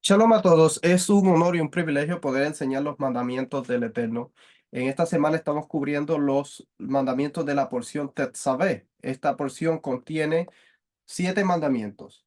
Shalom a todos, es un honor y un privilegio poder enseñar los mandamientos del Eterno. En esta semana estamos cubriendo los mandamientos de la porción Tetzaveh. Esta porción contiene 7 mandamientos,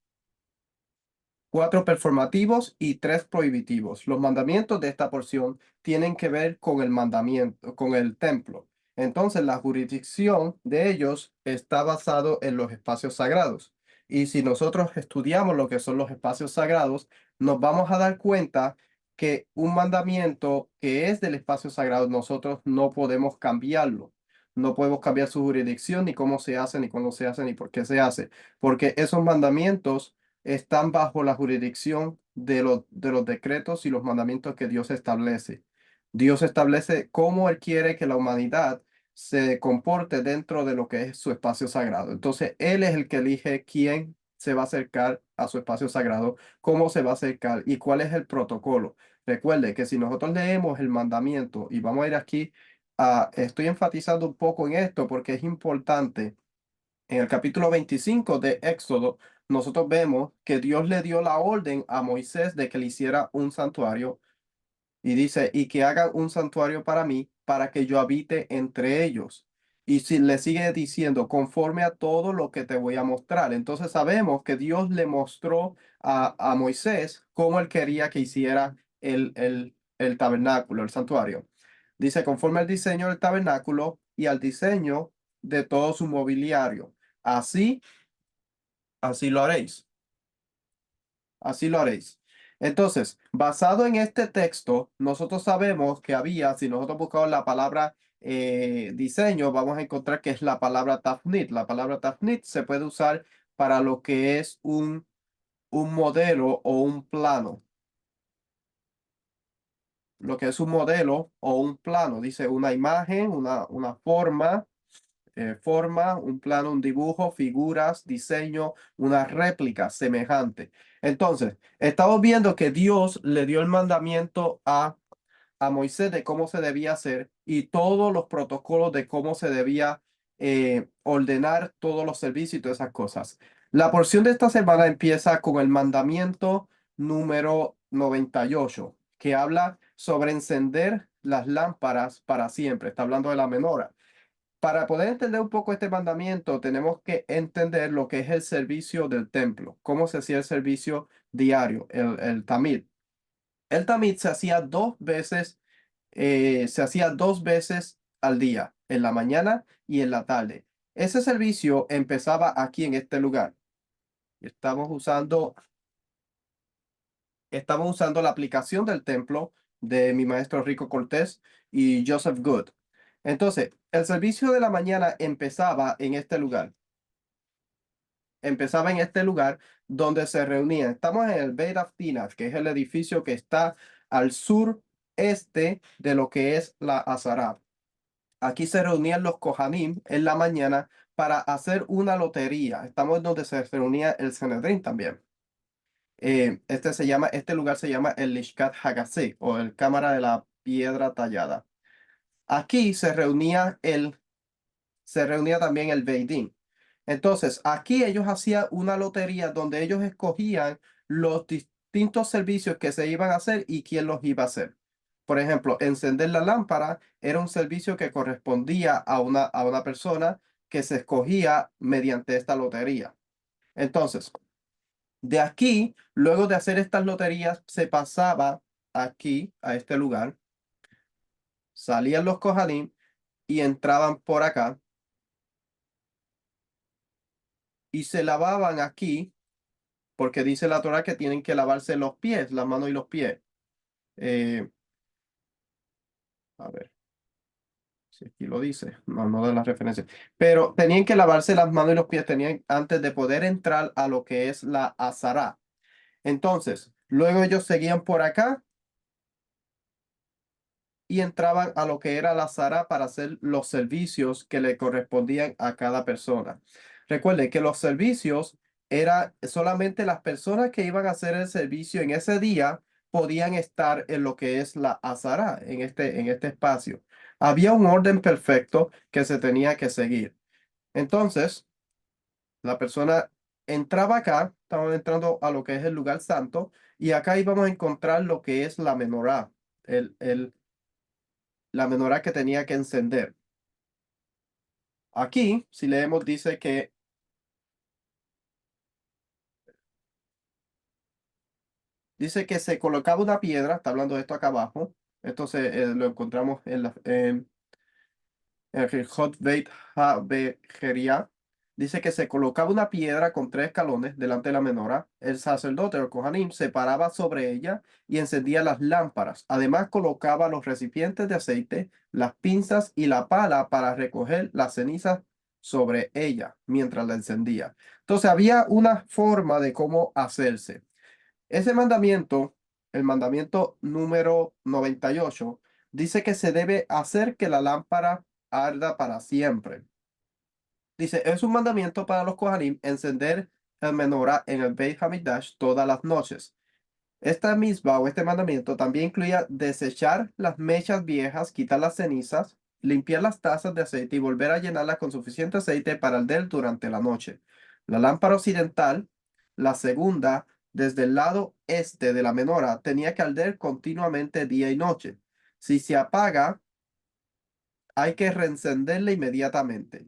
4 performativos y 3 prohibitivos. Los mandamientos de esta porción tienen que ver con el mandamiento, con el templo. Entonces, la jurisdicción de ellos está basado en los espacios sagrados. Y si nosotros estudiamos lo que son los espacios sagrados, nos vamos a dar cuenta que un mandamiento que es del espacio sagrado, nosotros no podemos cambiarlo. No podemos cambiar su jurisdicción, ni cómo se hace, ni cuándo se hace, ni por qué se hace, porque esos mandamientos están bajo la jurisdicción de los decretos y los mandamientos que Dios establece. Dios establece cómo Él quiere que la humanidad se comporte dentro de lo que es su espacio sagrado. Entonces, Él es el que elige quién se va a acercar a su espacio sagrado, cómo se va a acercar y cuál es el protocolo. Recuerde que si nosotros leemos el mandamiento, y vamos a ir aquí, estoy enfatizando un poco en esto porque es importante. En el capítulo 25 de Éxodo, nosotros vemos que Dios le dio la orden a Moisés de que le hiciera un santuario y dice, y que hagan un santuario para mí, para que yo habite entre ellos. Y si le sigue diciendo, conforme a todo lo que te voy a mostrar. Entonces sabemos que Dios le mostró a Moisés cómo él quería que hiciera el tabernáculo, el santuario. Dice, conforme al diseño del tabernáculo y al diseño de todo su mobiliario. Así, así lo haréis. Así lo haréis. Entonces, basado en este texto, nosotros sabemos que había, si nosotros buscamos la palabra diseño, vamos a encontrar que es la palabra tafnit. La palabra tafnit se puede usar para lo que es un modelo o un plano. Lo que es un modelo o un plano, dice una imagen, una forma, un plano, un dibujo, figuras, diseño, una réplica semejante. Entonces, estamos viendo que Dios le dio el mandamiento a Moisés de cómo se debía hacer y todos los protocolos de cómo se debía ordenar todos los servicios y todas esas cosas. La porción de esta semana empieza con el mandamiento número 98, que habla sobre encender las lámparas para siempre. Está hablando de la menora. Para poder entender un poco este mandamiento, tenemos que entender lo que es el servicio del templo, cómo se hacía el servicio diario, el tamid. El tamid se hacía dos veces al día, en la mañana y en la tarde. Ese servicio empezaba aquí en este lugar. Estamos usando, estamos usando la aplicación del templo de mi maestro Rico Cortés y Joseph Good. Entonces, el servicio de la mañana empezaba en este lugar donde se reunían. Estamos en el Beit Aftinat, que es el edificio que está al sureste de lo que es la Azará. Aquí se reunían los Kohanim en la mañana para hacer una lotería. Estamos donde se reunía el Sanedrín también. Este lugar se llama el Lishkat Hagasí o el Cámara de la Piedra Tallada. Aquí se reunía también el Beidín. Entonces, aquí ellos hacían una lotería donde ellos escogían los distintos servicios que se iban a hacer y quién los iba a hacer. Por ejemplo, encender la lámpara era un servicio que correspondía a una persona que se escogía mediante esta lotería. Entonces, de aquí, luego de hacer estas loterías, se pasaba aquí, a este lugar, salían los Kohanim y entraban por acá y se lavaban aquí porque dice la Torah que tienen que lavarse los pies, las manos y los pies. Eh, a ver, si aquí lo dice, no de las referencias. Pero tenían que lavarse las manos y los pies tenían antes de poder entrar a lo que es la Azara. Entonces, luego ellos seguían por acá y entraban a lo que era la Azara para hacer los servicios que le correspondían a cada persona. Recuerde que los servicios era solamente las personas que iban a hacer el servicio en ese día podían estar en lo que es la Azara, en este espacio. Había un orden perfecto que se tenía que seguir. Entonces, la persona entraba acá, estamos entrando a lo que es el lugar santo, y acá íbamos a encontrar lo que es la menorá, la menorá que tenía que encender. Aquí, si leemos, dice que se colocaba una piedra, está hablando de esto acá abajo, esto lo encontramos en el Hot Beit HaBejería. Dice que se colocaba una piedra con 3 escalones delante de la menorá. El sacerdote, el Kohanim, se paraba sobre ella y encendía las lámparas. Además, colocaba los recipientes de aceite, las pinzas y la pala para recoger las cenizas sobre ella mientras la encendía. Entonces, había una forma de cómo hacerse. Ese mandamiento, el mandamiento número 98, dice que se debe hacer que la lámpara arda para siempre. Dice, es un mandamiento para los Kohanim encender el menorá en el Beit Hamidash todas las noches. Esta misma o este mandamiento también incluía desechar las mechas viejas, quitar las cenizas, limpiar las tazas de aceite y volver a llenarlas con suficiente aceite para arder durante la noche. La lámpara occidental, la segunda, desde el lado este de la menora, tenía que arder continuamente día y noche. Si se apaga, hay que reencenderla inmediatamente.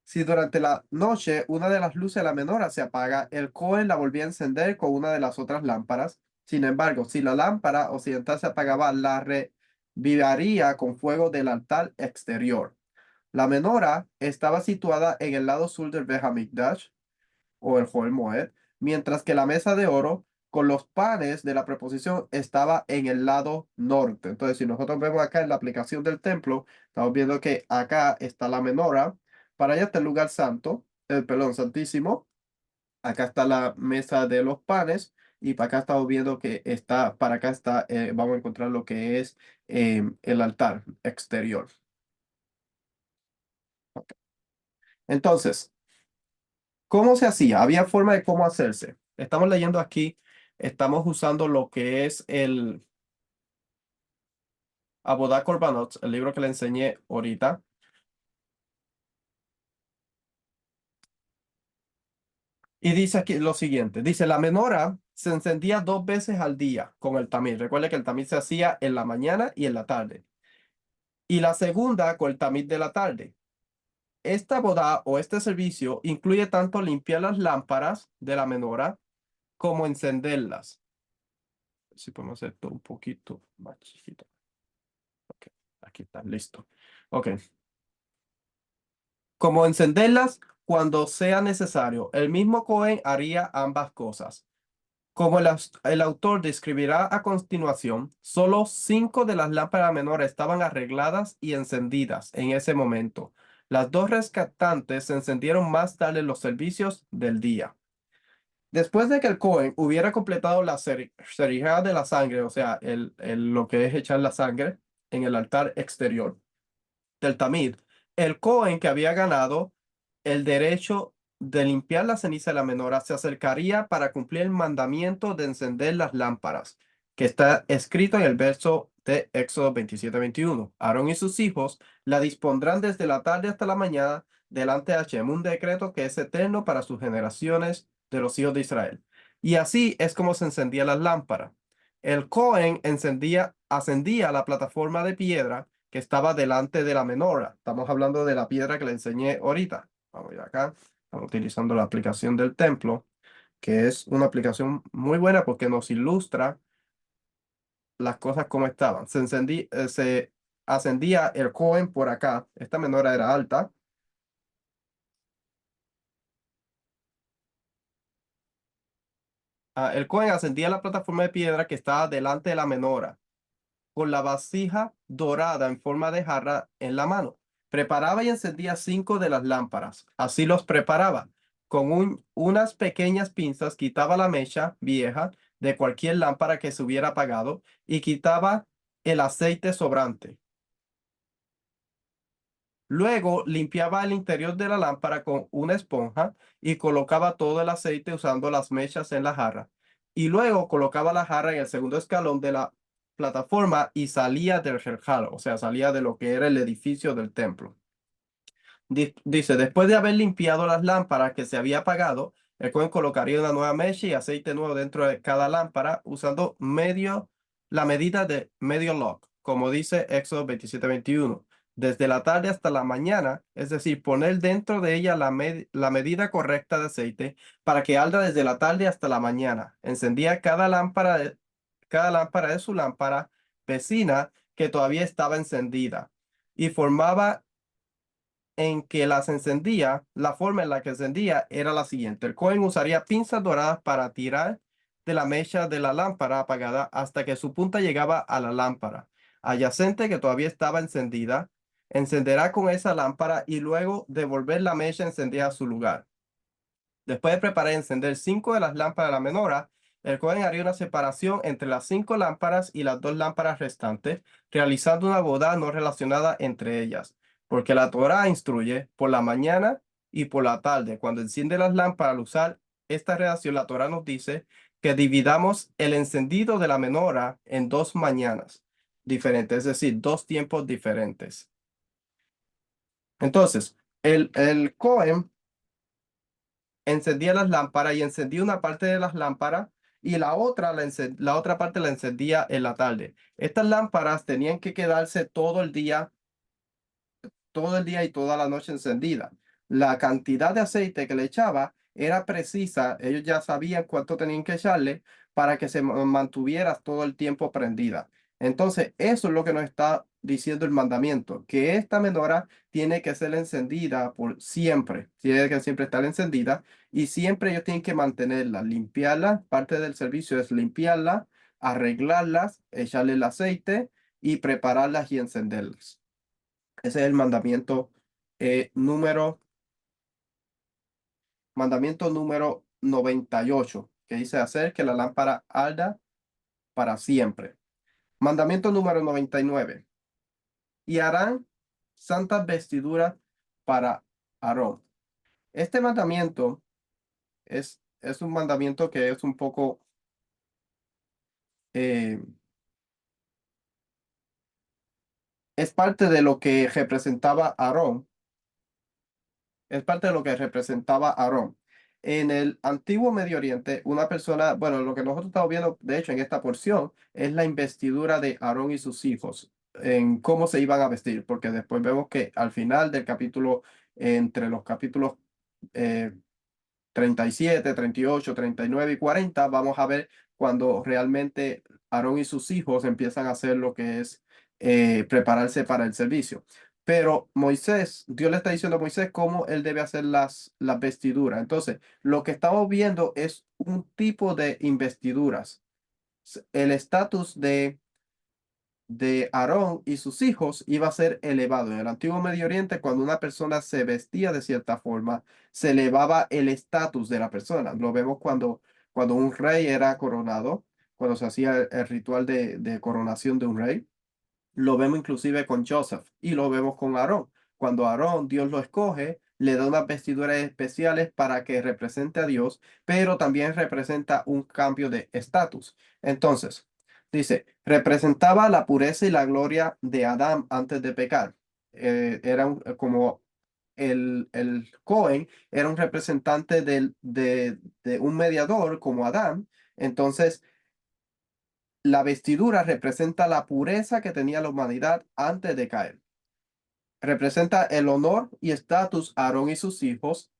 Si durante la noche una de las luces de la menora se apaga, el Cohen la volvía a encender con una de las otras lámparas. Sin embargo, si la lámpara occidental se apagaba, la revivaría con fuego del altar exterior. La menora estaba situada en el lado sur del Beit HaMikdash, o el Joel Moed, mientras que la mesa de oro con los panes de la preposición estaba en el lado norte. Entonces, si nosotros vemos acá en la aplicación del templo, estamos viendo que acá está la menora, para allá está el lugar santo, el perdón, santísimo, acá está la mesa de los panes y para acá estamos viendo que está, para acá está, vamos a encontrar lo que es el altar exterior. Entonces, ¿cómo se hacía? Había forma de cómo hacerse. Estamos leyendo aquí, estamos usando lo que es el Abodá Korbanot, el libro que le enseñé ahorita. Y dice aquí lo siguiente, dice, la menora se encendía 2 veces al día con el tamil. Recuerde que el tamil se hacía en la mañana y en la tarde. Y la segunda con el tamil de la tarde. Esta boda o este servicio incluye tanto limpiar las lámparas de la menora como encenderlas. Si podemos hacer esto un poquito más chiquito. Ok, aquí está, listo. Ok, como encenderlas cuando sea necesario. El mismo Cohen haría ambas cosas. Como el autor describirá a continuación, solo 5 de las lámparas menores estaban arregladas y encendidas en ese momento. Las 2 rescatantes se encendieron más tarde en los servicios del día. Después de que el Cohen hubiera completado la cerijá de la sangre, o sea, lo que es echar la sangre en el altar exterior del Tamid, el Cohen que había ganado el derecho de limpiar la ceniza de la menora se acercaría para cumplir el mandamiento de encender las lámparas, que está escrito en el verso de Éxodo 27-21. Aarón y sus hijos la dispondrán desde la tarde hasta la mañana delante de Hashem, un decreto que es eterno para sus generaciones de los hijos de Israel. Y así es como se encendía las lámparas. El Cohen ascendía a la plataforma de piedra que estaba delante de la menora. Estamos hablando de la piedra que le enseñé ahorita. Vamos a ir acá. Estamos utilizando la aplicación del templo, que es una aplicación muy buena porque nos ilustra las cosas como estaban. Se ascendía el Cohen por acá. Esta menora era alta. El Cohen ascendía a la plataforma de piedra que estaba delante de la menora, con la vasija dorada en forma de jarra en la mano. Preparaba y encendía 5 de las lámparas. Así los preparaba. Con unas pequeñas pinzas quitaba la mecha vieja de cualquier lámpara que se hubiera apagado y quitaba el aceite sobrante. Luego limpiaba el interior de la lámpara con una esponja y colocaba todo el aceite usando las mechas en la jarra. Y luego colocaba la jarra en el segundo escalón de la plataforma y salía del Jerjal, o sea, salía de lo que era el edificio del templo. Dice, después de haber limpiado las lámparas que se había apagado, El Cohen colocaría una nueva mecha y aceite nuevo dentro de cada lámpara usando la medida de medio log, como dice Éxodo 27:21. Desde la tarde hasta la mañana, es decir, poner dentro de ella la medida correcta de aceite para que arda desde la tarde hasta la mañana. Encendía cada lámpara de su lámpara vecina que todavía estaba encendida y formaba en que las encendía, la forma en la que encendía era la siguiente. El Cohen usaría pinzas doradas para tirar de la mecha de la lámpara apagada hasta que su punta llegaba a la lámpara adyacente que todavía estaba encendida. Encenderá con esa lámpara y luego devolver la mecha encendida a su lugar. Después de preparar y encender 5 de las lámparas de la menorá, el Cohen haría una separación entre las 5 lámparas y las 2 lámparas restantes, realizando una boda no relacionada entre ellas, porque la Torá instruye por la mañana y por la tarde. Cuando enciende las lámparas al usar esta relación, la Torá nos dice que dividamos el encendido de la menorá en 2 mañanas diferentes, es decir, 2 tiempos diferentes. Entonces, el Cohen encendía las lámparas y encendía una parte de las lámparas y la otra parte la encendía en la tarde. Estas lámparas tenían que quedarse todo el día y toda la noche encendida. La cantidad de aceite que le echaba era precisa, ellos ya sabían cuánto tenían que echarle para que se mantuviera todo el tiempo prendida. Entonces, eso es lo que nos está diciendo el mandamiento, que esta menorá tiene que ser encendida por siempre, tiene que siempre estar encendida y siempre ellos tienen que mantenerla, limpiarla. Parte del servicio es limpiarla, arreglarlas, echarle el aceite y prepararlas y encenderlas. Ese es el número, mandamiento número 98, que dice hacer que la lámpara arda para siempre. Mandamiento número 99. Y harán santas vestiduras para Aarón. Este mandamiento es un mandamiento que es un poco, eh, es parte de lo que representaba Aarón. Es parte de lo que representaba Aarón. En el antiguo Medio Oriente, una persona, bueno, lo que nosotros estamos viendo, de hecho, en esta porción, es la investidura de Aarón y sus hijos, en cómo se iban a vestir, porque después vemos que al final del capítulo, entre los capítulos eh, 37, 38, 39 y 40, vamos a ver cuando realmente Aarón y sus hijos empiezan a hacer lo que es prepararse para el servicio. Pero Moisés, Dios le está diciendo a Moisés cómo él debe hacer las vestiduras. Entonces, lo que estamos viendo es un tipo de investiduras. El estatus de Aarón y sus hijos iba a ser elevado. En el antiguo Medio Oriente, cuando una persona se vestía de cierta forma, se elevaba el estatus de la persona. Lo vemos cuando un rey era coronado, cuando se hacía el ritual de coronación de un rey. Lo vemos inclusive con Joseph y lo vemos con Aarón. Cuando Aarón, Dios lo escoge, le da unas vestiduras especiales para que represente a Dios, pero también representa un cambio de estatus. Entonces, dice, representaba la pureza y la gloria de Adán antes de pecar. Como el Cohen era un representante de un mediador como Adán. Entonces, la vestidura representa la pureza que tenía la humanidad antes de caer. Representa el honor y estatus a Aarón y sus hijos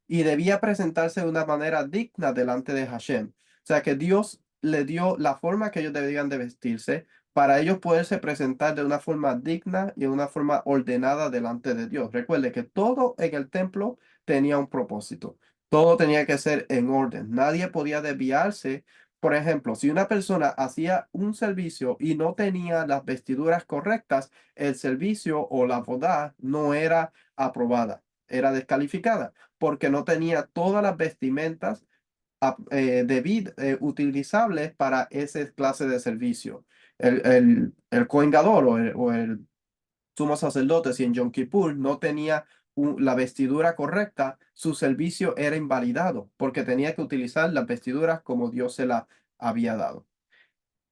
y debía presentarse de una manera digna delante de Hashem. O sea que Dios le dio la forma que ellos debían de vestirse para ellos poderse presentar de una forma digna y de una forma ordenada delante de Dios. Recuerde que todo en el templo tenía un propósito. Todo tenía que ser en orden. Nadie podía desviarse. Por ejemplo, si una persona hacía un servicio y no tenía las vestiduras correctas, el servicio o la boda no era aprobada, era descalificada porque no tenía todas las vestimentas utilizables para esa clase de servicio. El Kohen Gadol o el sumo sacerdote, si en Yom Kippur no tenía la vestidura correcta, su servicio era invalidado porque tenía que utilizar las vestiduras como Dios se las había dado.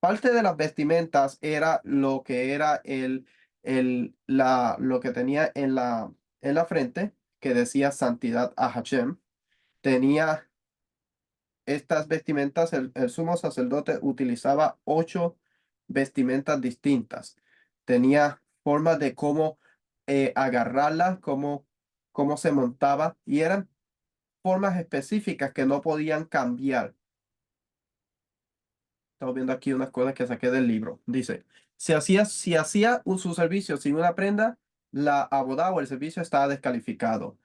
Parte de las vestimentas era lo que era lo que tenía en la frente, que decía santidad a Hashem. tenía estas vestimentas, el sumo sacerdote utilizaba 8 vestimentas distintas. Tenía formas de cómo agarrarla, cómo se montaba, y eran formas específicas que no podían cambiar. Estamos viendo aquí unas cosas que saqué del libro. Dice, si hacía su servicio sin una prenda, la abodá o el servicio estaba descalificado.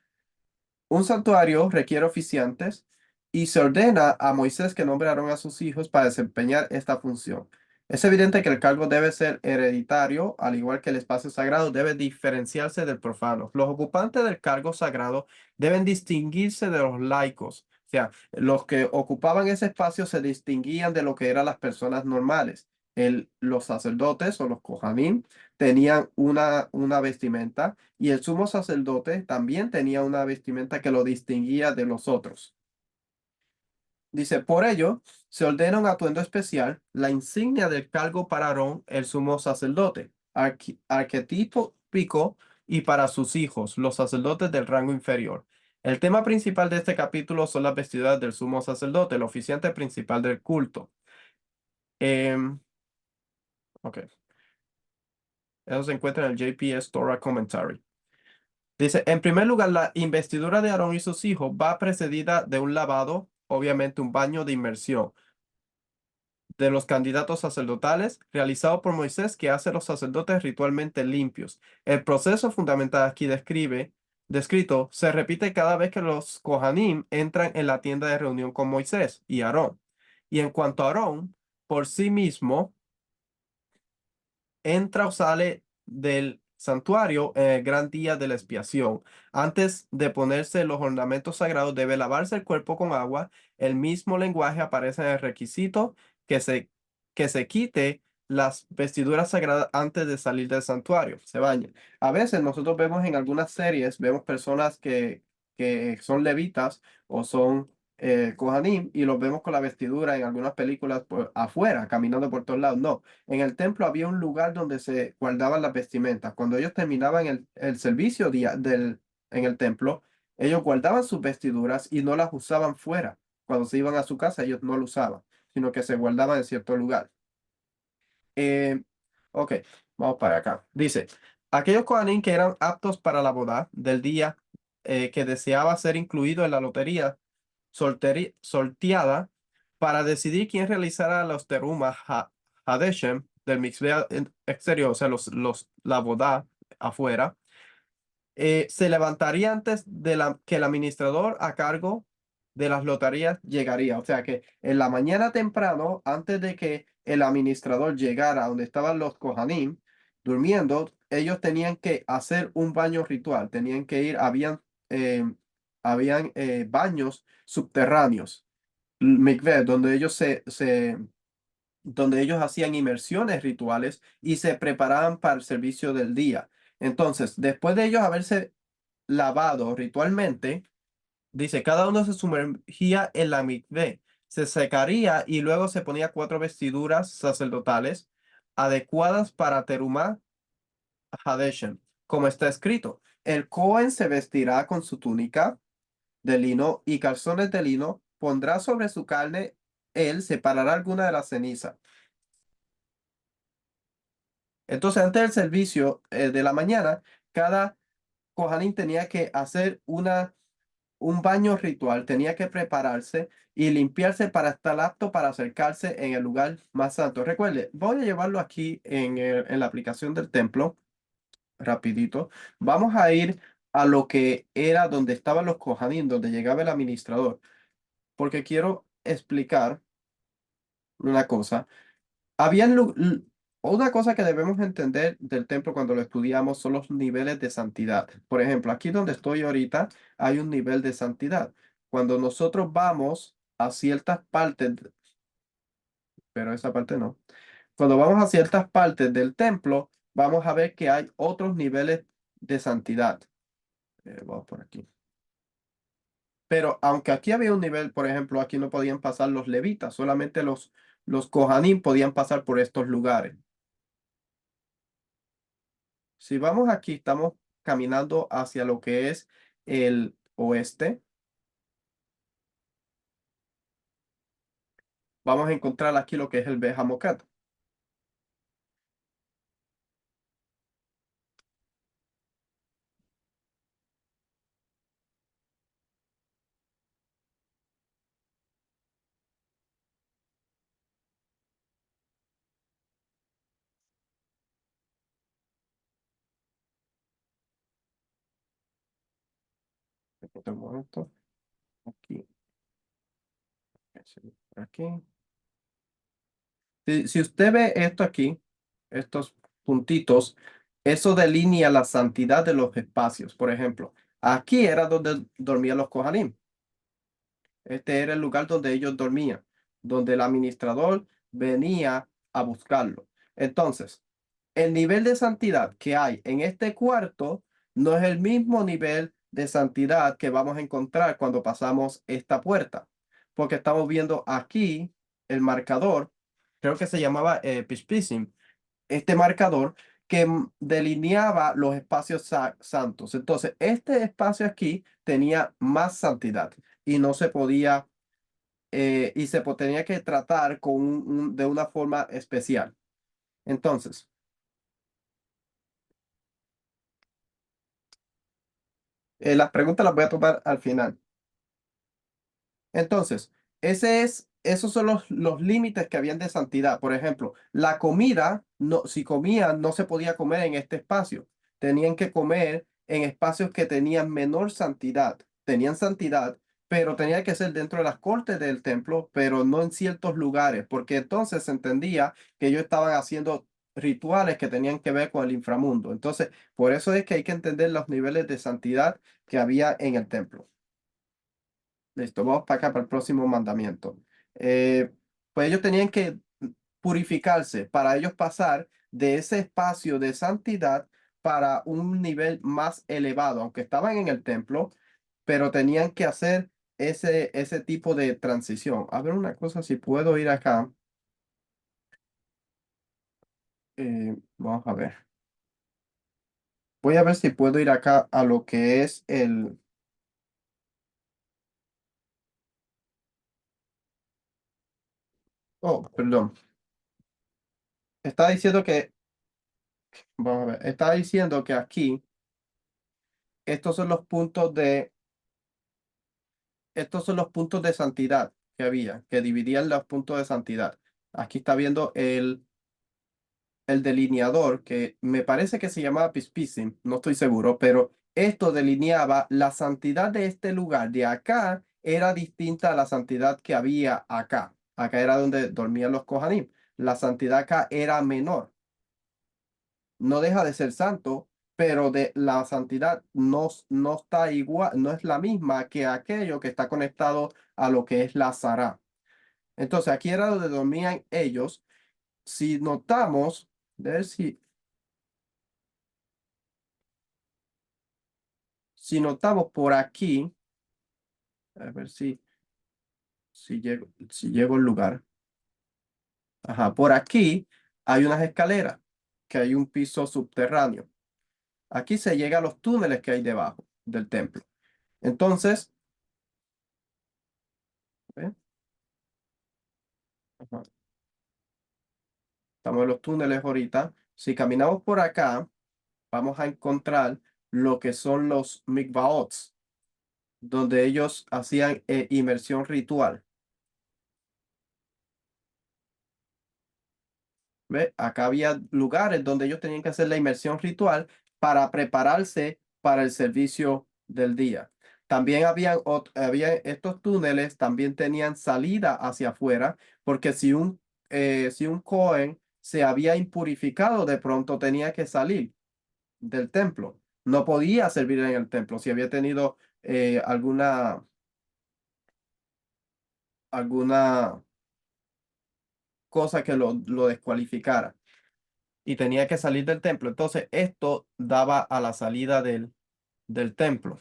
Un santuario requiere oficiantes y se ordena a Moisés que nombre a Aarón a sus hijos para desempeñar esta función. Es evidente que el cargo debe ser hereditario, al igual que el espacio sagrado debe diferenciarse del profano. Los ocupantes del cargo sagrado deben distinguirse de los laicos. O sea, los que ocupaban ese espacio se distinguían de lo que eran las personas normales. Los sacerdotes o los kohanim tenían una vestimenta y el sumo sacerdote también tenía una vestimenta que lo distinguía de los otros. Dice, por ello, se ordena un atuendo especial, la insignia del cargo para Aarón, el sumo sacerdote, arquetipo pico y para sus hijos, los sacerdotes del rango inferior. El tema principal de este capítulo son las vestiduras del sumo sacerdote, el oficiante principal del culto. Em, ok, eso se encuentra en el JPS Torah Commentary. Dice, en primer lugar, la investidura de Aarón y sus hijos va precedida de un lavado, obviamente un baño de inmersión de los candidatos sacerdotales realizado por Moisés que hace a los sacerdotes ritualmente limpios. El proceso fundamental aquí descrito se repite cada vez que los Kohanim entran en la tienda de reunión con Moisés y Aarón. Y en cuanto a Aarón, por sí mismo, entra o sale del santuario en el gran día de la expiación. Antes de ponerse los ornamentos sagrados, debe lavarse el cuerpo con agua. El mismo lenguaje aparece en el requisito que se, que se quite las vestiduras sagradas antes de salir del santuario. Se baña. A veces nosotros vemos en algunas series, vemos personas que son levitas o son Kohanim y los vemos con la vestidura en algunas películas afuera, caminando por todos lados. No, en el templo había un lugar donde se guardaban las vestimentas. Cuando ellos terminaban el servicio en el templo, ellos guardaban sus vestiduras y no las usaban fuera. Cuando se iban a su casa, ellos no lo usaban, sino que se guardaban en cierto lugar. Eh, ok, vamos para acá. Dice, aquellos Kohanim que eran aptos para la boda del día que deseaba ser incluido en la lotería sorteada para decidir quién realizara los terumas Hadeshem del mixbeh exterior, o sea, la boda afuera, se levantaría antes de que el administrador a cargo de las loterías llegaría. O sea que en la mañana temprano, antes de que el administrador llegara a donde estaban los Kohanim durmiendo, ellos tenían que hacer un baño ritual, tenían que ir, habían baños subterráneos, mikveh, donde ellos hacían inmersiones rituales y se preparaban para el servicio del día. Entonces, después de ellos haberse lavado ritualmente, dice, cada uno se sumergía en la mikveh, se secaría y luego se ponía 4 vestiduras sacerdotales adecuadas para Terumá Hadeshem, como está escrito. El Cohen se vestirá con su túnica de lino y calzones de lino, pondrá sobre su carne, él separará alguna de la ceniza. Entonces, antes del servicio de la mañana, cada Kohanim tenía que hacer un baño ritual, tenía que prepararse y limpiarse para estar apto para acercarse en el lugar más santo. Recuerde, voy a llevarlo aquí en la aplicación del templo, rapidito. Vamos a ir a lo que era donde estaban los Kohanim, donde llegaba el administrador, porque quiero explicar una cosa. Habían una cosa que debemos entender del templo cuando lo estudiamos son los niveles de santidad. Por ejemplo, aquí donde estoy ahorita hay un nivel de santidad. Cuando nosotros vamos a ciertas partes, pero esa parte no. Cuando vamos a ciertas partes del templo, vamos a ver que hay otros niveles de santidad. Vamos por aquí. Pero aunque aquí había un nivel, por ejemplo, aquí no podían pasar los levitas, solamente los Kohanim podían pasar por estos lugares. Si vamos aquí, estamos caminando hacia lo que es el oeste. vamos a encontrar aquí lo que es el Bet HaMoked. Un momento, aquí, por aquí. Si usted ve esto aquí, estos puntitos, eso delinea la santidad de los espacios. Por ejemplo, aquí era donde dormían los Kohanim. Este era el lugar donde ellos dormían, donde el administrador venía a buscarlo. Entonces, el nivel de santidad que hay en este cuarto no es el mismo nivel de santidad que vamos a encontrar cuando pasamos esta puerta, porque estamos viendo aquí el marcador, creo que se llamaba Pishpishim, este marcador que delineaba los espacios santos. Entonces, este espacio aquí tenía más santidad y no se podía, tenía que tratar con de una forma especial. Entonces, las preguntas las voy a tomar al final. Entonces, esos son los límites que habían de santidad. Por ejemplo, la comida, no, si comían, no se podía comer en este espacio. Tenían que comer en espacios que tenían menor santidad. Tenían santidad, pero tenía que ser dentro de las cortes del templo, pero no en ciertos lugares, porque entonces se entendía que ellos estaban haciendo rituales que tenían que ver con el inframundo. Entonces, por eso es que hay que entender los niveles de santidad que había en el templo. Listo, vamos para acá para el próximo mandamiento. Pues ellos tenían que purificarse para ellos pasar de ese espacio de santidad para un nivel más elevado, aunque estaban en el templo, pero tenían que hacer ese tipo de transición. A ver una cosa, si puedo ir acá. Vamos a ver. Voy a ver si puedo ir acá a lo que es el... Oh, perdón. Está diciendo que... Vamos a ver. Está diciendo que aquí estos son los puntos de estos son los puntos de santidad que había, que dividían los puntos de santidad. Aquí está viendo el delineador, que me parece que se llamaba Pispisim, no estoy seguro, pero esto delineaba la santidad de este lugar. De acá era distinta a la santidad que había acá. Acá era donde dormían los Kohanim. La santidad acá era menor. No deja de ser santo, pero de la santidad no está igual, no es la misma que aquello que está conectado a lo que es la Sará. Entonces, aquí era donde dormían ellos. Si notamos, a ver si notamos por aquí, a ver si llego al lugar. Ajá, por aquí hay unas escaleras, que hay un piso subterráneo. Aquí se llega a los túneles que hay debajo del templo. Entonces, ¿ve? Ajá, estamos en los túneles ahorita. Si caminamos por acá, vamos a encontrar lo que son los mikvaots, donde ellos hacían inmersión ritual. ¿Ve? Acá había lugares donde ellos tenían que hacer la inmersión ritual para prepararse para el servicio del día. También había estos túneles, también tenían salida hacia afuera, porque si un Cohen se había impurificado, de pronto tenía que salir del templo. No podía servir en el templo si había tenido alguna cosa que lo descualificara y tenía que salir del templo. Entonces, esto daba a la salida del templo.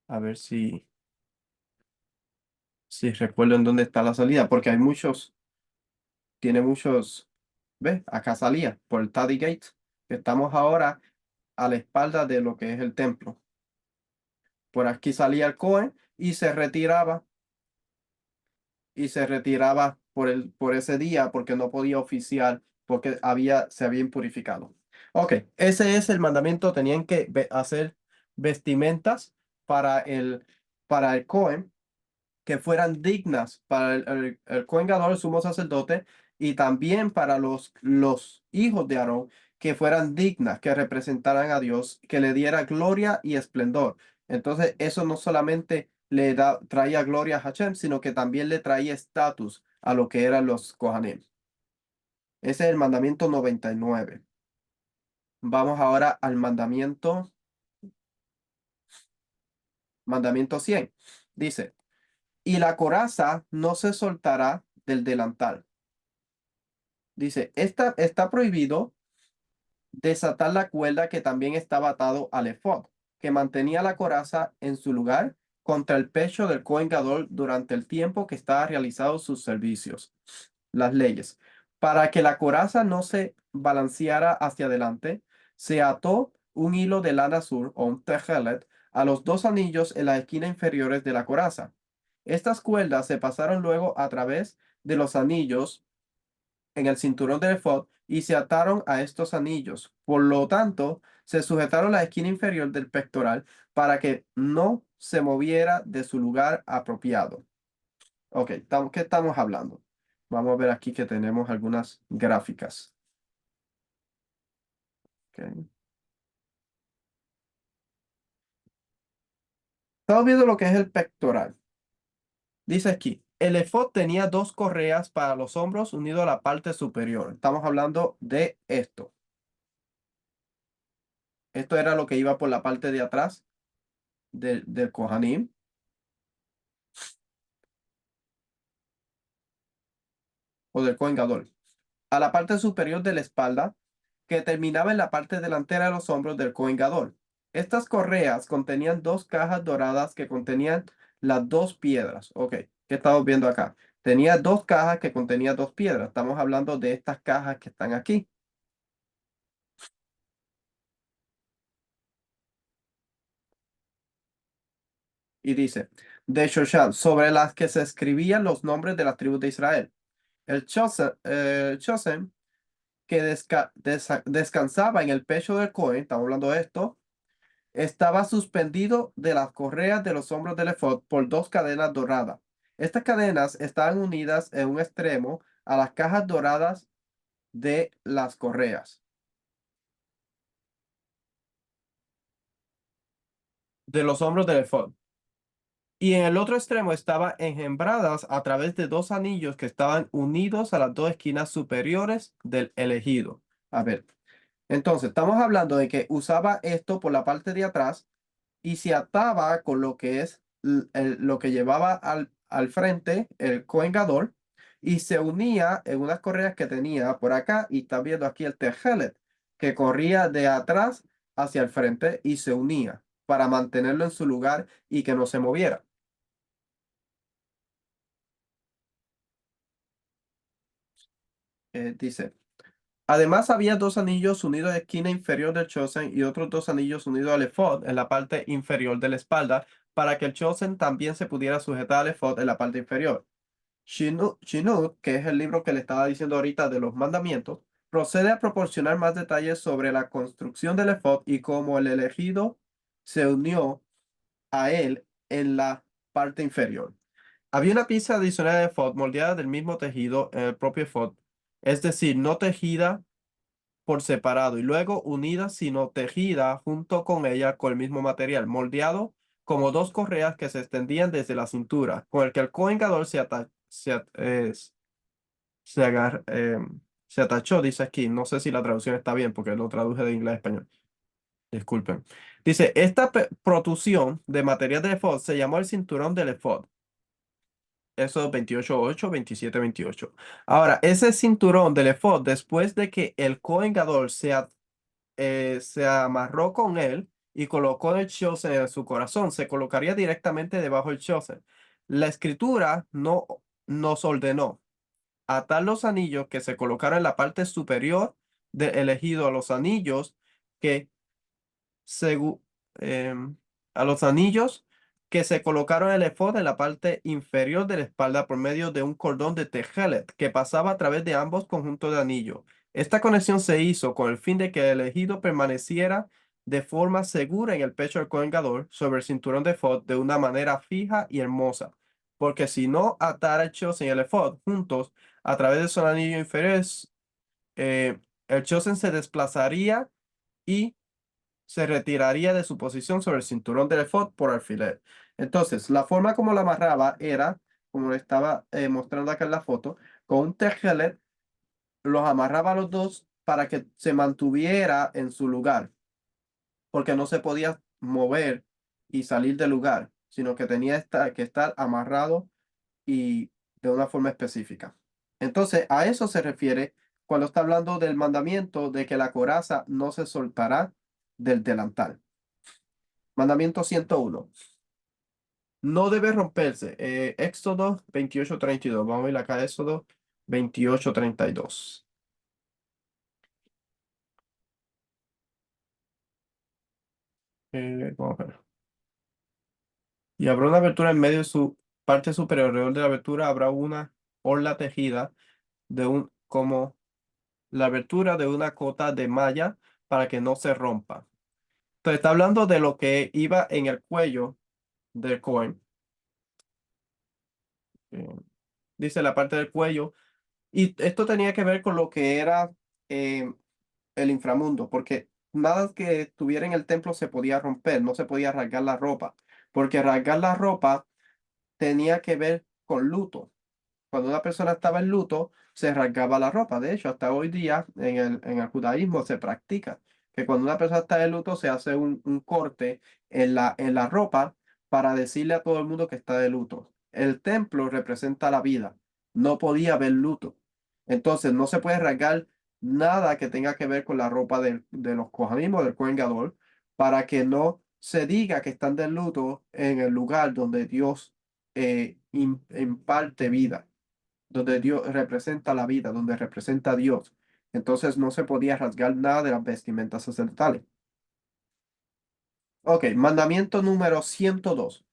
A ver si recuerdo en dónde está la salida, porque tiene muchos, ¿ves? Acá salía por el Taddy Gate. Estamos ahora a la espalda de lo que es el templo. Por aquí salía el Cohen y se retiraba y se retiraba por ese día porque no podía oficiar porque se había impurificado. Ok, ese es el mandamiento. Tenían que hacer vestimentas para el Cohen que fueran dignas para el Cohen Gadol, el sumo sacerdote, y también para los hijos de Aarón, que fueran dignas, que representaran a Dios, que le diera gloria y esplendor. Entonces, eso no solamente traía gloria a Hashem, sino que también le traía estatus a lo que eran los Kohanim. Ese es el mandamiento 99. Vamos ahora al mandamiento 100. Dice, y la coraza no se soltará del delantal. Dice, está prohibido desatar la cuerda que también estaba atado al efod, que mantenía la coraza en su lugar contra el pecho del Cohen Gadol durante el tiempo que estaba realizando sus servicios. Las leyes. Para que la coraza no se balanceara hacia adelante, se ató un hilo de lana azul o un tejelet a los dos anillos en las esquinas inferiores de la coraza. Estas cuerdas se pasaron luego a través de los anillos en el cinturón del efod y se ataron a estos anillos. Por lo tanto, se sujetaron la esquina inferior del pectoral para que no se moviera de su lugar apropiado. Ok, ¿qué estamos hablando? Vamos a ver aquí que tenemos algunas gráficas. Ok. Estamos viendo lo que es el pectoral. Dice aquí, el efod tenía dos correas para los hombros unidos a la parte superior. Estamos hablando de esto. Esto era lo que iba por la parte de atrás del Kohanim o del Kohen Gadol. A la parte superior de la espalda, que terminaba en la parte delantera de los hombros del Kohen Gadol. Estas correas contenían dos cajas doradas que contenían las dos piedras. Ok, ¿qué estamos viendo acá? Tenía dos cajas que contenían dos piedras. Estamos hablando de estas cajas que están aquí. Y dice, de Shoshan, sobre las que se escribían los nombres de las tribus de Israel. El chosen que descansaba en el pecho del Cohen, estamos hablando de esto, estaba suspendido de las correas de los hombros del efod por dos cadenas doradas. Estas cadenas estaban unidas en un extremo a las cajas doradas de las correas. De los hombros del efod. Y en el otro extremo estaban enjembradas a través de dos anillos que estaban unidos a las dos esquinas superiores del elegido. A ver, entonces estamos hablando de que usaba esto por la parte de atrás y se ataba con lo que es lo que llevaba al frente el Kohen Gadol y se unía en unas correas que tenía por acá y está viendo aquí el tejelet que corría de atrás hacia el frente y se unía para mantenerlo en su lugar y que no se moviera. Dice, además había dos anillos unidos a la esquina inferior del chosen y otros dos anillos unidos al efod en la parte inferior de la espalda para que el chosen también se pudiera sujetar al efod en la parte inferior. Shinut, que es el libro que le estaba diciendo ahorita de los mandamientos, procede a proporcionar más detalles sobre la construcción del efod y cómo el elegido se unió a él en la parte inferior. Había una pieza adicional de efod moldeada del mismo tejido en el propio efod, es decir, no tejida por separado y luego unida sino tejida junto con ella con el mismo material, moldeado como dos correas que se extendían desde la cintura, con el que el Kohen Gadol se atachó, dice aquí. No sé si la traducción está bien porque lo traduje de inglés a español. Disculpen. Dice, esta protrusión de material de efod se llamó el cinturón del efod. Eso 28.8, 27.28. Ahora, ese cinturón del efod, después de que el Kohen Gadol se amarró con él y colocó el chosen en su corazón, se colocaría directamente debajo del chosen. La escritura no nos ordenó atar los anillos que se colocaron en la parte superior del elegido a los anillos que segu- em, a los anillos que se colocaron el efod en la parte inferior de la espalda por medio de un cordón de tejelet que pasaba a través de ambos conjuntos de anillo. Esta conexión se hizo con el fin de que el elegido permaneciera de forma segura en el pecho del Kohen Gadol sobre el cinturón de efod de una manera fija y hermosa, porque si no atara el chosen y el efod juntos a través de su anillo inferior, eh, el chosen se desplazaría y se retiraría de su posición sobre el cinturón del efod por alfiler. Entonces, la forma como la amarraba era, como le estaba mostrando acá en la foto, con un tejelet los amarraba a los dos para que se mantuviera en su lugar, porque no se podía mover y salir del lugar, sino que tenía que estar amarrado y de una forma específica. Entonces, a eso se refiere cuando está hablando del mandamiento de que la coraza no se soltará del delantal. Mandamiento 101. No debe romperse. Éxodo 28:32. Vamos a ir acá a Éxodo 28:32. Vamos a ver. Y habrá una abertura en medio de su parte superior. Alrededor de la abertura habrá una orla tejida como la abertura de una cota de malla para que no se rompa. Entonces está hablando de lo que iba en el cuello del Cohen. Eh, Dice la parte del cuello. Y esto tenía que ver con lo que era eh, el inframundo, porque nada que estuviera en el templo se podía romper, no se podía rasgar la ropa, porque rasgar la ropa tenía que ver con luto. Cuando una persona estaba en luto, se rasgaba la ropa. De hecho, hasta hoy día en el judaísmo se practica que cuando una persona está en luto se hace un corte en la ropa para decirle a todo el mundo que está de luto. El templo representa la vida. No podía haber luto. Entonces, no se puede rasgar nada que tenga que ver con la ropa de los Kohanim o del Kohen Gadol para que no se diga que están de luto en el lugar donde Dios imparte vida, donde Dios representa la vida, donde representa a Dios. Entonces no se podía rasgar nada de las vestimentas sacerdotales. Ok, mandamiento número 102.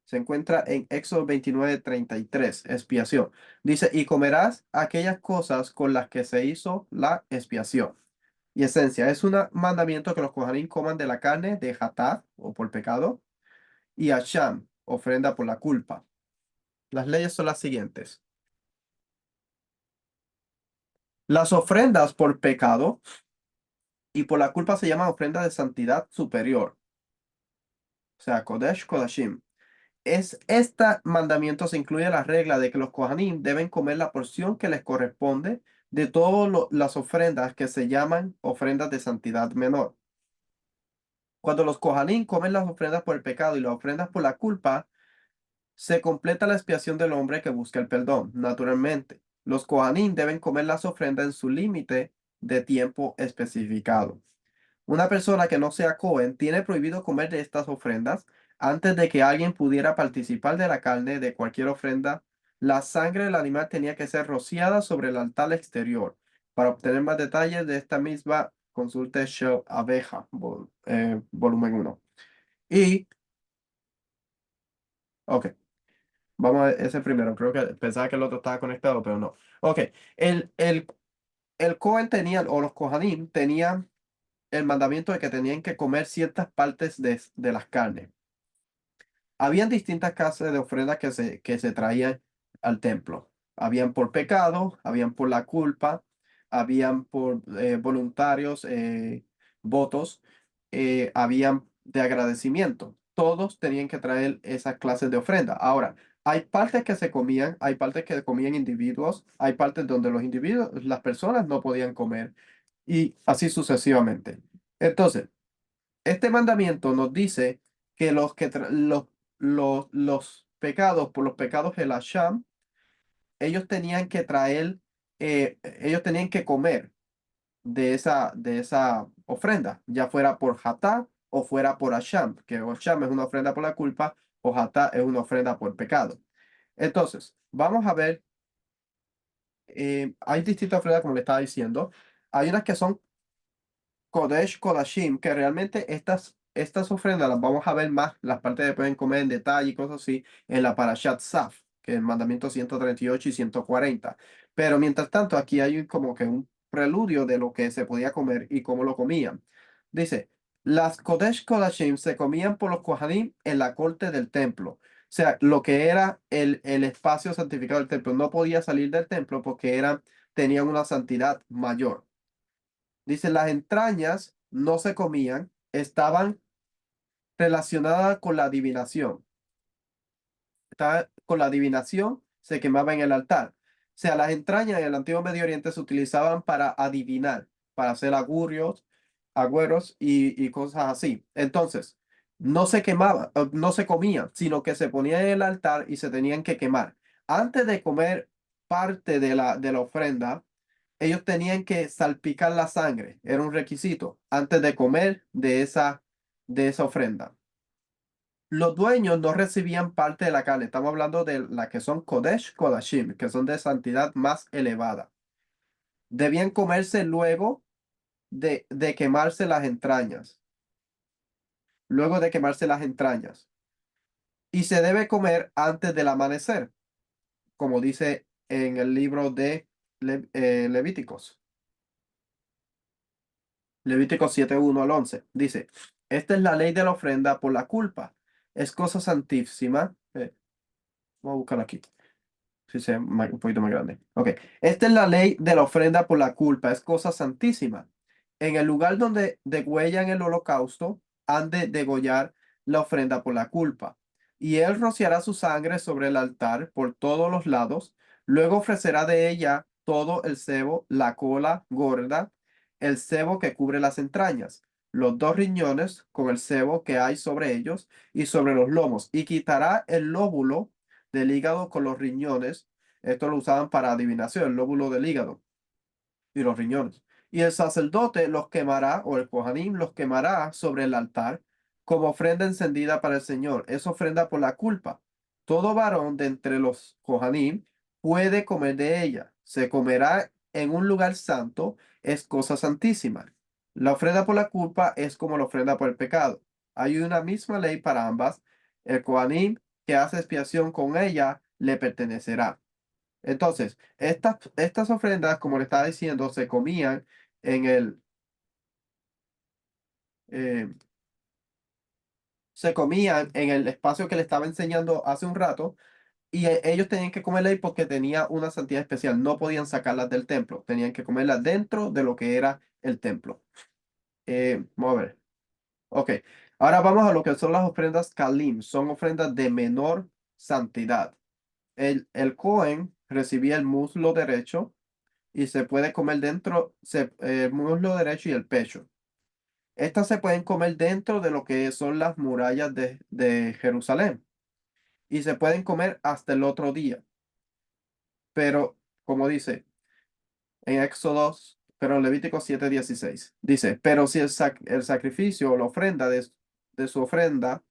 Se encuentra en Éxodo 29:33, expiación. Dice, y comerás aquellas cosas con las que se hizo la expiación. Y esencia, es un mandamiento que los cojanín coman de la carne de Hatat o por pecado y Asham, ofrenda por la culpa. Las leyes son las siguientes. Las ofrendas por pecado y por la culpa se llaman ofrendas de santidad superior, o sea, Kodesh Kodashim. Este mandamiento se incluye la regla de que los Kohanim deben comer la porción que les corresponde de todas las ofrendas que se llaman ofrendas de santidad menor. Cuando los Kohanim comen las ofrendas por el pecado y las ofrendas por la culpa, se completa la expiación del hombre que busca el perdón. Naturalmente, los Kohanim deben comer las ofrendas en su límite de tiempo especificado. Una persona que no sea Cohen tiene prohibido comer de estas ofrendas antes de que alguien pudiera participar de la carne de cualquier ofrenda. La sangre del animal tenía que ser rociada sobre el altar exterior. Para obtener más detalles de esta misma, consulte Shel Abeja, volumen 1. Y, ok, vamos a ese primero. Creo que pensaba que el otro estaba conectado, pero no. Ok, el Cohen tenía, o los Kohanim tenían el mandamiento de que tenían que comer ciertas partes de las carnes. Habían distintas clases de ofrendas que se traían al templo. Habían por pecado, habían por la culpa, habían por voluntarios, votos, habían de agradecimiento. Todos tenían que traer esas clases de ofrenda. Ahora, hay partes que se comían, hay partes que comían individuos, hay partes donde los individuos, las personas no podían comer y así sucesivamente. Entonces, este mandamiento nos dice que los pecados, por los pecados el Asham, ellos tenían que traer, ellos tenían que comer de esa ofrenda, ya fuera por Hatá o fuera por Asham, que Asham es una ofrenda por la culpa o Hatá es una ofrenda por pecado. Entonces, vamos a ver, hay distintas ofrendas, como le estaba diciendo. Hay unas que son Kodesh Kodashim, que realmente estas estas ofrendas las vamos a ver más, las partes que pueden comer en detalle y cosas así, en la Parashat Saf, que es el mandamiento 138 y 140. Pero mientras tanto, aquí hay como que un preludio de lo que se podía comer y cómo lo comían. Dice, las Kodesh Kodashim se comían por los Kohanim en la corte del templo. O sea, lo que era el espacio santificado del templo. No podía salir del templo porque tenían una santidad mayor. Dice, las entrañas no se comían, estaban relacionadas con la adivinación. Con la adivinación se quemaba en el altar. O sea, las entrañas en el antiguo Medio Oriente se utilizaban para adivinar, para hacer agüeros y cosas así. Entonces, no se quemaban, no se comían, sino que se ponían en el altar y se tenían que quemar. Antes de comer parte de la ofrenda, ellos tenían que salpicar la sangre, era un requisito, antes de comer de esa ofrenda. Los dueños no recibían parte de la carne, estamos hablando de las que son Kodesh Kodashim, que son de santidad más elevada. Debían comerse luego de quemarse las entrañas, luego de quemarse las entrañas. Y se debe comer antes del amanecer, como dice en el libro de Levíticos. Levítico 7:1 al 11. Dice, esta es la ley de la ofrenda por la culpa. Es cosa santísima. Vamos a buscar aquí. Sí, sí, un poquito más grande. Ok. Esta es la ley de la ofrenda por la culpa. Es cosa santísima. En el lugar donde degüellan el holocausto, han de degollar la ofrenda por la culpa. Y él rociará su sangre sobre el altar por todos los lados. Luego ofrecerá de ella todo el sebo, la cola gorda, el sebo que cubre las entrañas, los dos riñones con el sebo que hay sobre ellos y sobre los lomos. Y quitará el lóbulo del hígado con los riñones. Esto lo usaban para adivinación, el lóbulo del hígado y los riñones. Y el sacerdote los quemará, o el Kohanim los quemará sobre el altar como ofrenda encendida para el Señor. Es ofrenda por la culpa. Todo varón de entre los Kohanim puede comer de ella. Se comerá en un lugar santo, es cosa santísima. La ofrenda por la culpa es como la ofrenda por el pecado. Hay una misma ley para ambas. El Kohanim que hace expiación con ella le pertenecerá. Entonces, estas ofrendas, como le estaba diciendo, se comían en eh, se comían en el espacio que le estaba enseñando hace un rato, y ellos tenían que comerla ahí porque tenía una santidad especial. No podían sacarlas del templo, tenían que comerlas dentro de lo que era el templo. Vamos a ver. Ok, ahora vamos a lo que son las ofrendas Kalim. Son ofrendas de menor santidad. El Cohen recibía el muslo derecho y se puede comer dentro el muslo derecho y el pecho. Estas se pueden comer dentro de lo que son las murallas de Jerusalén y se pueden comer hasta el otro día. Pero, como dice en Éxodo, pero en Levítico 7:16, dice, pero si el sacrificio o la ofrenda de su ofrenda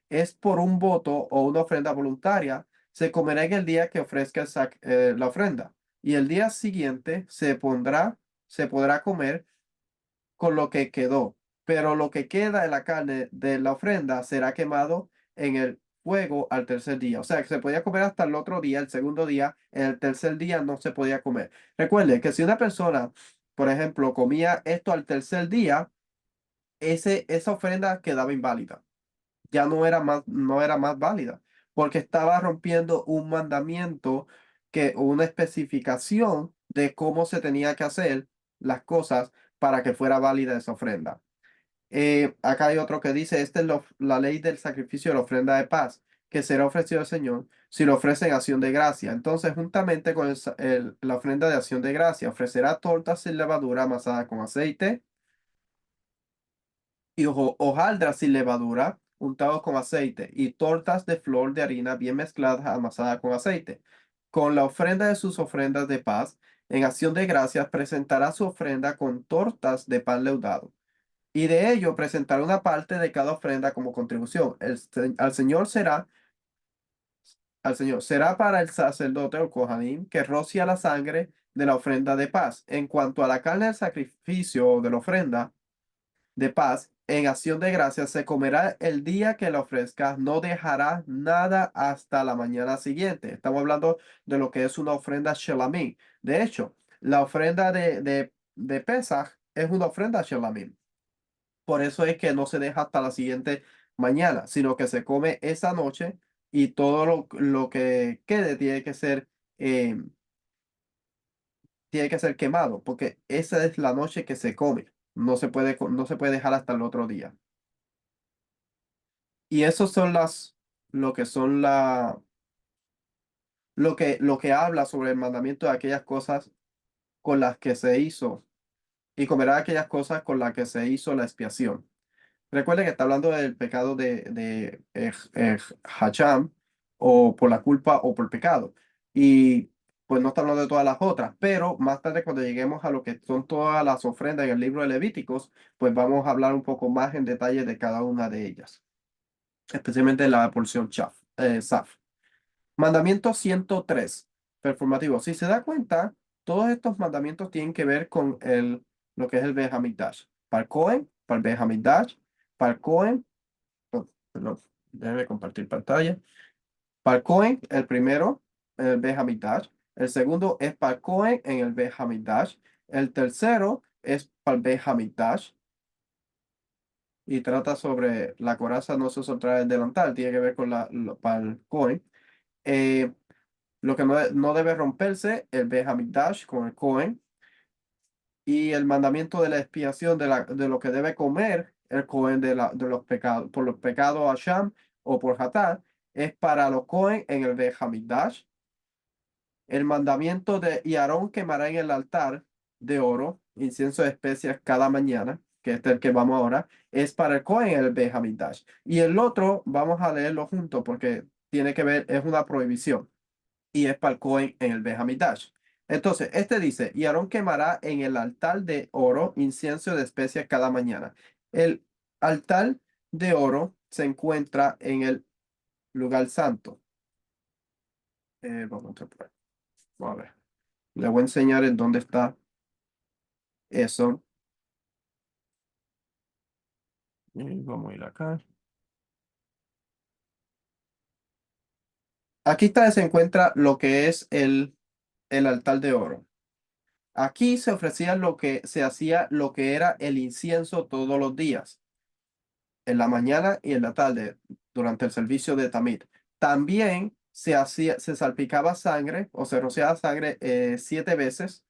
es por un voto o una ofrenda voluntaria, se comerá en el día que ofrezca la ofrenda. Y el día siguiente se podrá comer con lo que quedó, pero lo que queda de la carne de la ofrenda será quemado en el fuego al tercer día. O sea, que se podía comer hasta el otro día, el segundo día, el tercer día no se podía comer. Recuerde que si una persona, por ejemplo, comía esto al tercer día, esa ofrenda quedaba inválida, ya no era más válida, porque estaba rompiendo un mandamiento o una especificación de cómo se tenía que hacer las cosas para que fuera válida esa ofrenda. Acá hay otro que dice, esta es la ley del sacrificio de la ofrenda de paz, que será ofrecido al Señor si lo ofrece en acción de gracia. Entonces, juntamente con la ofrenda de acción de gracia, ofrecerá tortas sin levadura amasada con aceite y hojaldras sin levadura, untados con aceite, y tortas de flor de harina bien mezcladas, amasadas con aceite. Con la ofrenda de sus ofrendas de paz, en acción de gracias, presentará su ofrenda con tortas de pan leudado. Y de ello presentará una parte de cada ofrenda como contribución. Al Señor será para el sacerdote o Kohanim que rocía la sangre de la ofrenda de paz. En cuanto a la carne del sacrificio o de la ofrenda de paz, en acción de gracias se comerá el día que la ofrezcas, no dejará nada hasta la mañana siguiente. Estamos hablando de lo que es una ofrenda shelamim. De hecho, la ofrenda de Pesaj es una ofrenda shelamim. Por eso es que no se deja hasta la siguiente mañana, sino que se come esa noche y todo lo que quede eh, tiene que ser quemado, porque esa es la noche que se come. No se puede dejar hasta el otro día. Y esos son lo que son lo que habla sobre el mandamiento de aquellas cosas con las que se hizo y comerá aquellas cosas con las que se hizo la expiación. Recuerden que está hablando del pecado de Hacham, o por la culpa o por pecado. Y pues no está hablando de todas las otras, pero más tarde cuando lleguemos a lo que son todas las ofrendas en el libro de Levíticos, pues vamos a hablar un poco más en detalle de cada una de ellas, especialmente la porción Saf. Mandamiento 103 performativo. Si se da cuenta, todos estos mandamientos tienen que ver con lo que es el Beit HaMikdash. Para el Cohen, para el Beit HaMikdash, para el Cohen, oh, perdón, déjeme compartir pantalla. Para el Cohen, el primero, el Beit HaMikdash. El segundo es para el Cohen en el Beit HaMikdash. El tercero es para el Beit HaMikdash y trata sobre la coraza no se soltará el delantal, tiene que ver con para el Cohen. Eh, Lo que no debe romperse, el Beit HaMikdash con el Cohen, y el mandamiento de la expiación de lo que debe comer el Cohen de los pecados, por los pecados Asham o por Hatat, es para los Cohen en el Beit HaMikdash. El mandamiento y Aarón quemará en el altar de oro incienso de especias cada mañana, que es el que vamos ahora, es para el Cohen en el Beit HaMikdash. Y el otro, vamos a leerlo juntos porque tiene que ver, es una prohibición y es para el Cohen en el Beit HaMikdash. Entonces, este dice, y Aarón quemará en el altar de oro incienso de especias cada mañana. El altar de oro se encuentra en el lugar santo. Vamos a ver. Le voy a enseñar en dónde está eso. Vamos a ir acá. Aquí está, se encuentra lo que es el altar de oro. Aquí se ofrecía se hacía lo que era el incienso todos los días, en la mañana y en la tarde, durante el servicio de Tamid. También se salpicaba sangre o se rociaba sangre 7 veces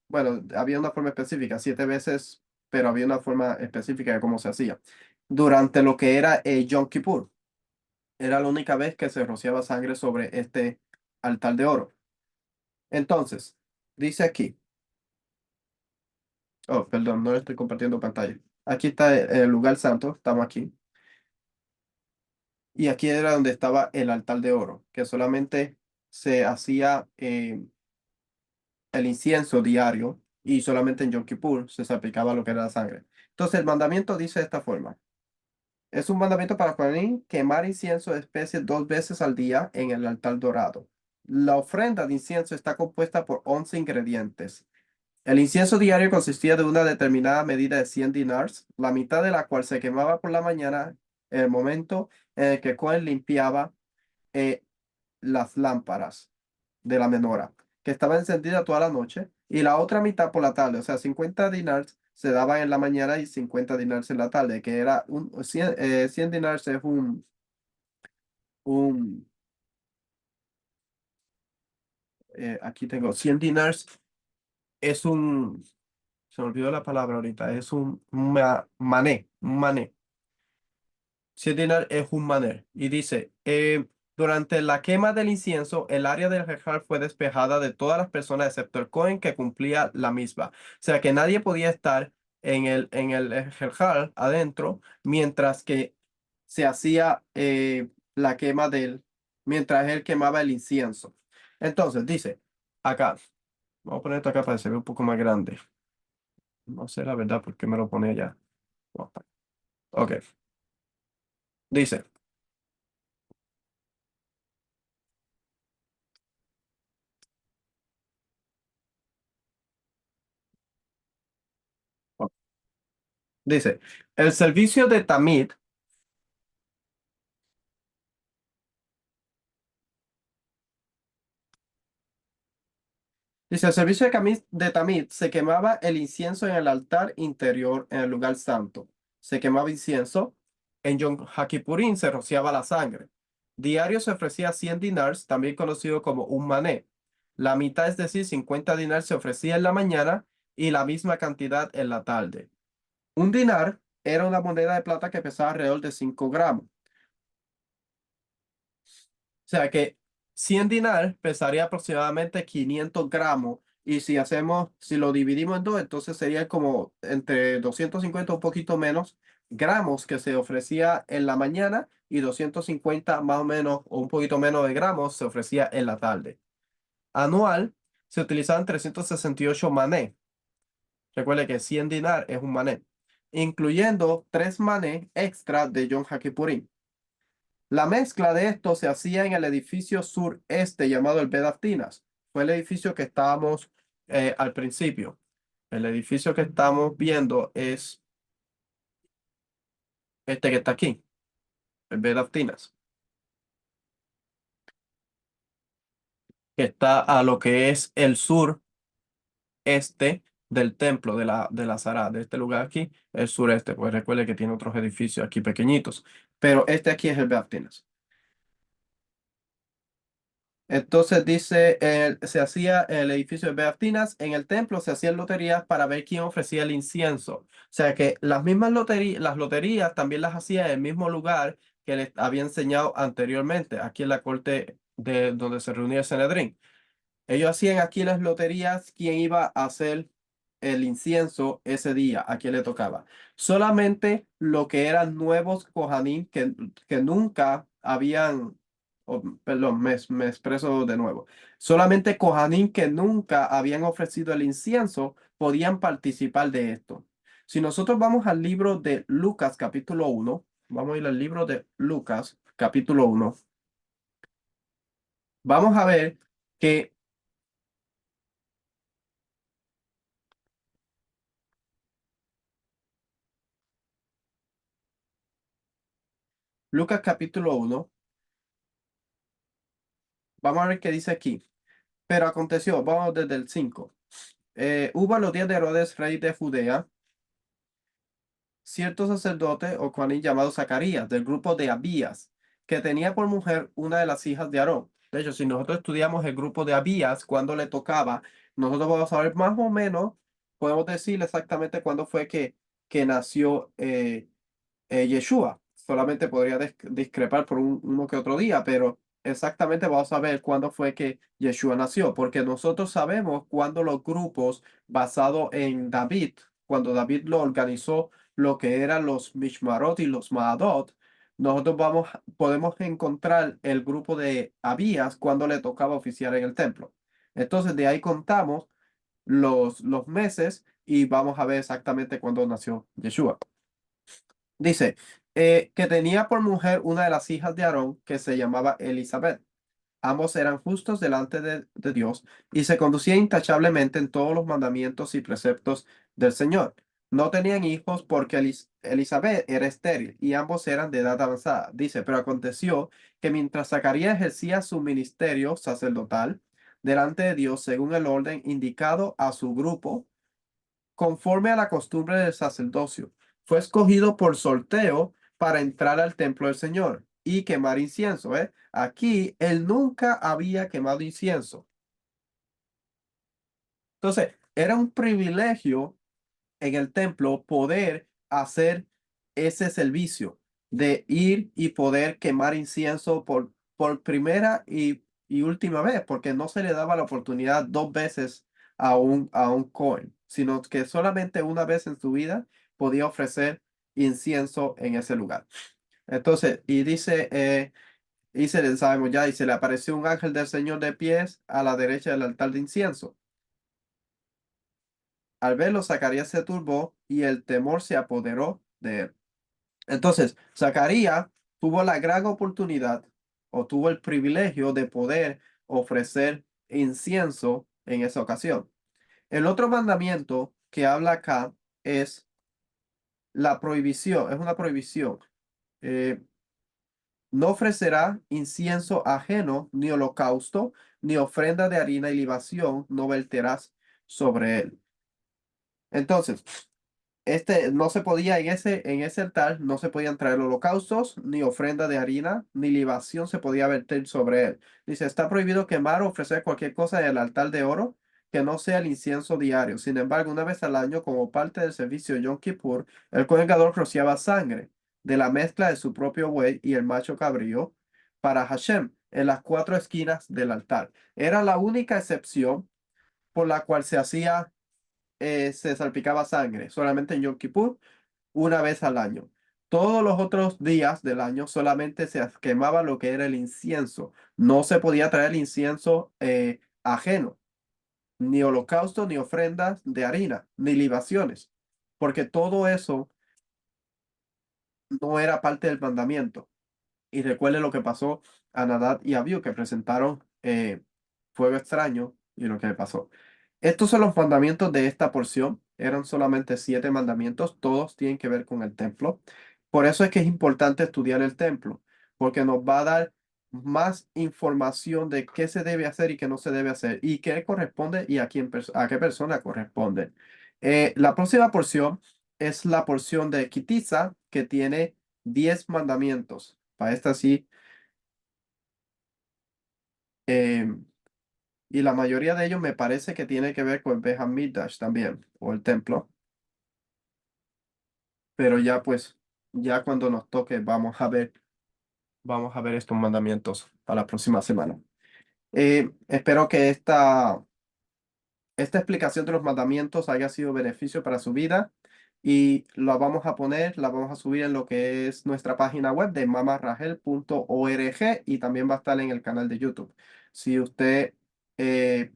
bueno, había una forma específica, 7 veces, pero había una forma específica de cómo se hacía. Durante lo que era Yom Kippur, era la única vez que se rociaba sangre sobre este altar de oro. Entonces, dice aquí, oh, perdón, no estoy compartiendo pantalla. Aquí está el lugar santo, estamos aquí. Y aquí era donde estaba el altar de oro, que solamente se hacía el incienso diario y solamente en Yom Kippur se aplicaba lo que era la sangre. Entonces el mandamiento dice de esta forma. Es un mandamiento para Juanín quemar incienso de especie 2 veces al día en el altar dorado. La ofrenda de incienso está compuesta por 11 ingredientes. El incienso diario consistía de una determinada medida de 100 dinars, la mitad de la cual se quemaba por la mañana, en el momento en el que Cohen limpiaba eh, las lámparas de la menora, que estaba encendida toda la noche, y la otra mitad por la tarde, o sea, 50 dinars se daban en la mañana y 50 dinars en la tarde, que era 100 dinars es un aquí tengo 100 dinars, es se me olvidó la palabra ahorita, es un mané. Dinar es un maner. Y dice, durante la quema del incienso, el área del Jejal fue despejada de todas las personas excepto el Cohen que cumplía la misma. O sea que nadie podía estar en el Jejal adentro mientras que se hacía la quema mientras él quemaba el incienso. Entonces, dice, acá, vamos a poner esto acá para que se vea un poco más grande. No sé la verdad por qué me lo pone allá. Ok, dice. Dice, el servicio de Tamid. Dice, el servicio de Tamid se quemaba el incienso en el altar interior en el lugar santo. Se quemaba incienso. En Yom Hakippurim se rociaba la sangre. Diario se ofrecía 100 dinars, también conocido como un mané. La mitad, es decir, 50 dinars se ofrecía en la mañana y la misma cantidad en la tarde. Un dinar era una moneda de plata que pesaba alrededor de 5 gramos. O sea que 100 dinar pesaría aproximadamente 500 gramos. Y si lo dividimos en dos, entonces sería como entre 250 un poquito menos gramos que se ofrecía en la mañana y 250 más o menos o un poquito menos de gramos se ofrecía en la tarde. Anual se utilizaban 368 mané. Recuerde que 100 dinar es un mané, incluyendo 3 mané extra de Yom Hakippurim. La mezcla de esto se hacía en el edificio sureste llamado el Bedaftinas. Fue el edificio que estábamos al principio. El edificio que estamos viendo es este que está aquí, el Bedaftinas, que está a lo que es el sureste del templo de la Zara, de este lugar aquí, el sureste. Pues recuerde que tiene otros edificios aquí pequeñitos, pero este aquí es el Bedaftinas. Entonces dice, se hacía en el edificio de Beatinas, en el templo se hacían loterías para ver quién ofrecía el incienso. O sea que las mismas loterías, las loterías también las hacía en el mismo lugar que les había enseñado anteriormente, aquí en la corte de donde se reunía el Sanedrín. Ellos hacían aquí las loterías, quién iba a hacer el incienso ese día, a quién le tocaba. Solamente lo que eran nuevos Kohanim que nunca habían, perdón, me expreso de nuevo. Solamente Kohanim que nunca habían ofrecido el incienso podían participar de esto. Si nosotros vamos al libro de Lucas capítulo 1, vamos a ir al libro de Lucas capítulo 1, vamos a ver que Lucas capítulo 1. Vamos a ver qué dice aquí. Pero aconteció, vamos desde el 5. Hubo en los días de Herodes, rey de Judea, cierto sacerdote o Juanín llamado Zacarías, del grupo de Abías, que tenía por mujer una de las hijas de Aarón. De hecho, si nosotros estudiamos el grupo de Abías, cuando le tocaba, nosotros vamos a ver más o menos, podemos decir exactamente cuándo fue que nació Yeshua. Solamente podría discrepar por uno que otro día, pero exactamente vamos a ver cuándo fue que Yeshua nació, porque nosotros sabemos cuándo los grupos basados en David, cuando David lo organizó, lo que eran los Mishmarot y los Mahadot, nosotros podemos encontrar el grupo de Abías cuando le tocaba oficiar en el templo. Entonces de ahí contamos los meses y vamos a ver exactamente cuándo nació Yeshua. Dice que tenía por mujer una de las hijas de Aarón que se llamaba Elizabeth. Ambos eran justos delante de Dios y se conducían intachablemente en todos los mandamientos y preceptos del Señor. No tenían hijos porque Elizabeth era estéril y ambos eran de edad avanzada. Dice, pero aconteció que mientras Zacarías ejercía su ministerio sacerdotal delante de Dios según el orden indicado a su grupo, conforme a la costumbre del sacerdocio, fue escogido por sorteo para entrar al templo del Señor y quemar incienso, ¿eh? Aquí él nunca había quemado incienso. Entonces, era un privilegio en el templo poder hacer ese servicio de ir y poder quemar incienso por primera y última vez, porque no se le daba la oportunidad dos veces a un Cohen, sino que solamente una vez en su vida podía ofrecer incienso en ese lugar. Entonces, sabemos ya, y se le apareció un ángel del Señor de pies a la derecha del altar de incienso. Al verlo, Zacarías se turbó y el temor se apoderó de él. Entonces, Zacarías tuvo la gran oportunidad o tuvo el privilegio de poder ofrecer incienso en esa ocasión. El otro mandamiento que habla acá es la prohibición, es una prohibición. Eh, no ofrecerá incienso ajeno, ni holocausto, ni ofrenda de harina y libación, no verterás sobre él. Entonces, no se podía en ese altar, no se podían traer holocaustos, ni ofrenda de harina, ni libación se podía verter sobre él. Dice, está prohibido quemar o ofrecer cualquier cosa en el altar de oro que no sea el incienso diario. Sin embargo, una vez al año, como parte del servicio Yom Kippur, el Kohen Gadol rociaba sangre de la mezcla de su propio buey y el macho cabrío para Hashem en las cuatro esquinas del altar. Era la única excepción por la cual se salpicaba sangre, solamente en Yom Kippur, una vez al año. Todos los otros días del año solamente se quemaba lo que era el incienso. No se podía traer incienso ajeno, ni holocausto, ni ofrendas de harina, ni libaciones, porque todo eso no era parte del mandamiento. Y recuerde lo que pasó a Nadab y Abiú, que presentaron fuego extraño y lo que le pasó. Estos son los mandamientos de esta porción. Eran solamente 7 mandamientos. Todos tienen que ver con el templo. Por eso es que es importante estudiar el templo, porque nos va a dar más información de qué se debe hacer y qué no se debe hacer, y qué corresponde y a qué persona corresponde. La próxima porción es la porción de Kitisa, que tiene 10 mandamientos. Para esta sí. em, y la mayoría de ellos me parece que tiene que ver con Beth Hamikdash también, o el templo. Pero ya pues, ya cuando nos toque, vamos a ver estos mandamientos para la próxima semana. Espero que esta explicación de los mandamientos haya sido beneficio para su vida, y la vamos a subir en lo que es nuestra página web de mamarrahel.org, y también va a estar en el canal de YouTube. Si usted eh,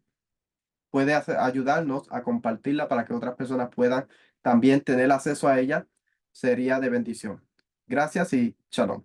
puede ayudarnos a compartirla para que otras personas puedan también tener acceso a ella, sería de bendición. Gracias y shalom.